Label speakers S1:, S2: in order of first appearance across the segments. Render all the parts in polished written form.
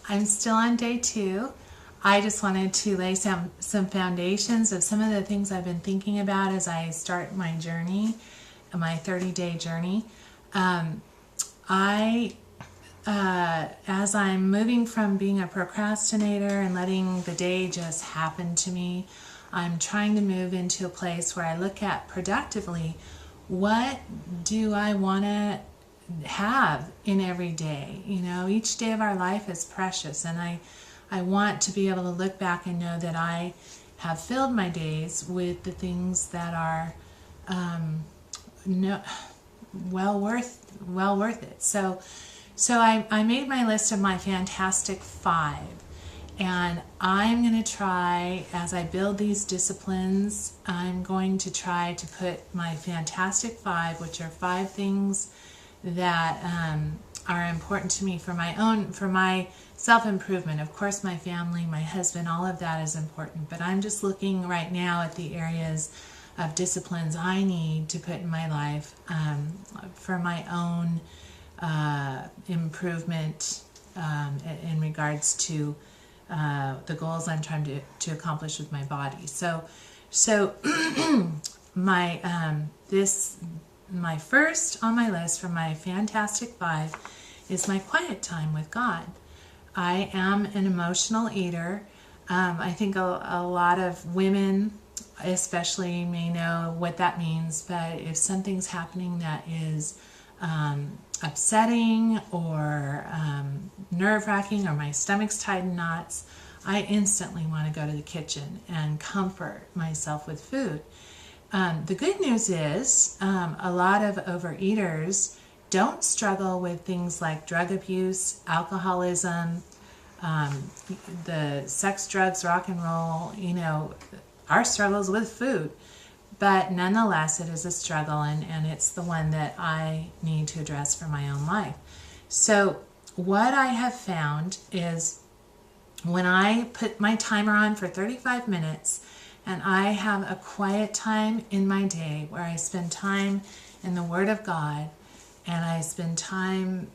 S1: I'm still on day 2. I just wanted to lay some foundations of some of the things I've been thinking about as I start my journey, my 30-day journey. Um, I, as I'm moving from being a procrastinator and letting the day just happen to me, I'm trying to move into a place where I look at productively, what do I want to have in every day? You know, each day of our life is precious, and I want to be able to look back and know that I have filled my days with the things that are no, well worth it. So I made my list of my Fantastic Five, and I'm going to try, as I build these disciplines, I'm going to try to put my Fantastic Five, which are 5 things that are important to me for my self-improvement. Of course, my family, my husband, all of that is important, but I'm just looking right now at the areas of disciplines I need to put in my life for my own improvement in regards to the goals I'm trying to accomplish with my body. So my my first on my list for my Fantastic Five is my quiet time with God. I am an emotional eater. I think a lot of women especially may know what that means, but if something's happening that is upsetting or nerve-wracking, or my stomach's tied in knots, I instantly want to go to the kitchen and comfort myself with food. The good news is a lot of overeaters don't struggle with things like drug abuse, alcoholism, the sex, drugs, rock and roll, you know, our struggles with food. But nonetheless, it is a struggle, and it's the one that I need to address for my own life. So what I have found is when I put my timer on for 35 minutes and I have a quiet time in my day where I spend time in the Word of God, and I spend time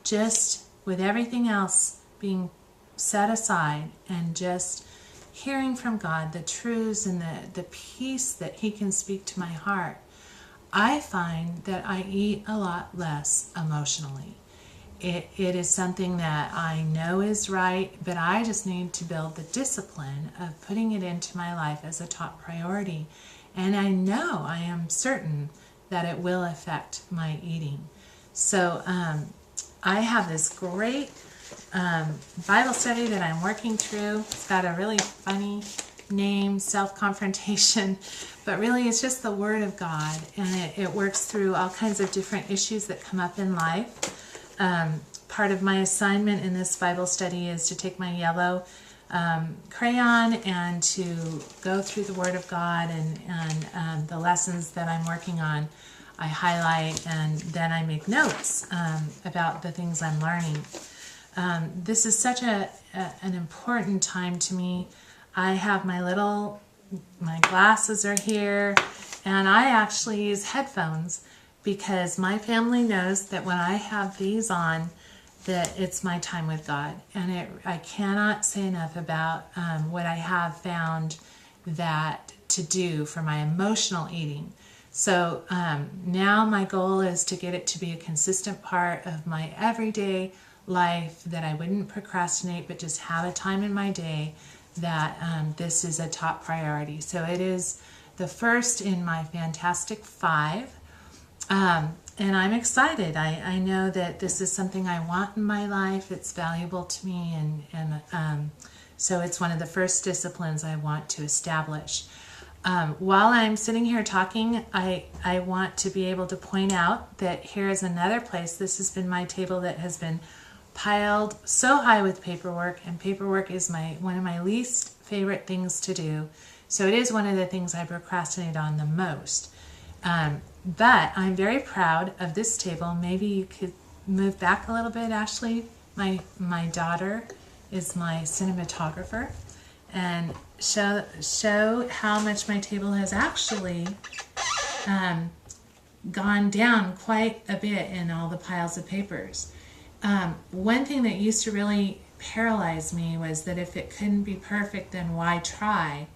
S1: just with everything else being set aside and just hearing from God the truths and the peace that He can speak to my heart, I find that I eat a lot less emotionally. It is something that I know is right, but I just need to build the discipline of putting it into my life as a top priority. And I know, I am certain that it will affect my eating. So I have this great Bible study that I'm working through. It's got a really funny name, Self-Confrontation, but really it's just the Word of God, and it works through all kinds of different issues that come up in life. Part of my assignment in this Bible study is to take my yellow crayon and to go through the Word of God, and the lessons that I'm working on I highlight, and then I make notes about the things I'm learning. This is such an important time to me. I have my glasses are here, and I actually use headphones because my family knows that when I have these on, that it's my time with God. And I cannot say enough about what I have found that to do for my emotional eating. So now my goal is to get it to be a consistent part of my everyday life, that I wouldn't procrastinate, but just have a time in my day that this is a top priority. So it is the first in my Fantastic Five, and I'm excited. I know that this is something I want in my life. It's valuable to me, and so it's one of the first disciplines I want to establish. While I'm sitting here talking, I want to be able to point out that here is another place. This has been my table that has been piled so high with paperwork, and paperwork is one of my least favorite things to do. So it is one of the things I procrastinate on the most. But I'm very proud of this table. Maybe you could move back a little bit, Ashley. My daughter is my cinematographer, and show how much my table has actually gone down quite a bit in all the piles of papers. one thing that used to really paralyze me was that if it couldn't be perfect, then why try?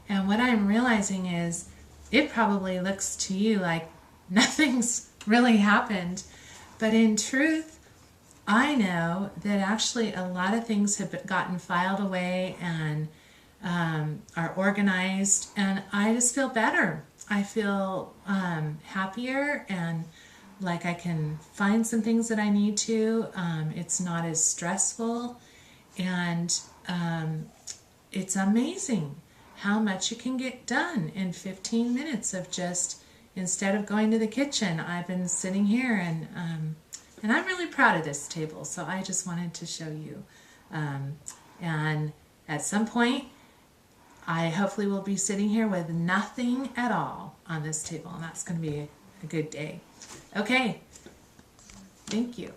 S1: And what I'm realizing is it probably looks to you like nothing's really happened. But in truth, I know that actually a lot of things have gotten filed away and are organized, and I just feel better. I feel happier, and like I can find some things that I need to. It's not as stressful, and it's amazing how much you can get done in 15 minutes of just, instead of going to the kitchen, I've been sitting here, and I'm really proud of this table, so I just wanted to show you. And at some point, I hopefully will be sitting here with nothing at all on this table, and that's going to be a good day. Okay, thank you.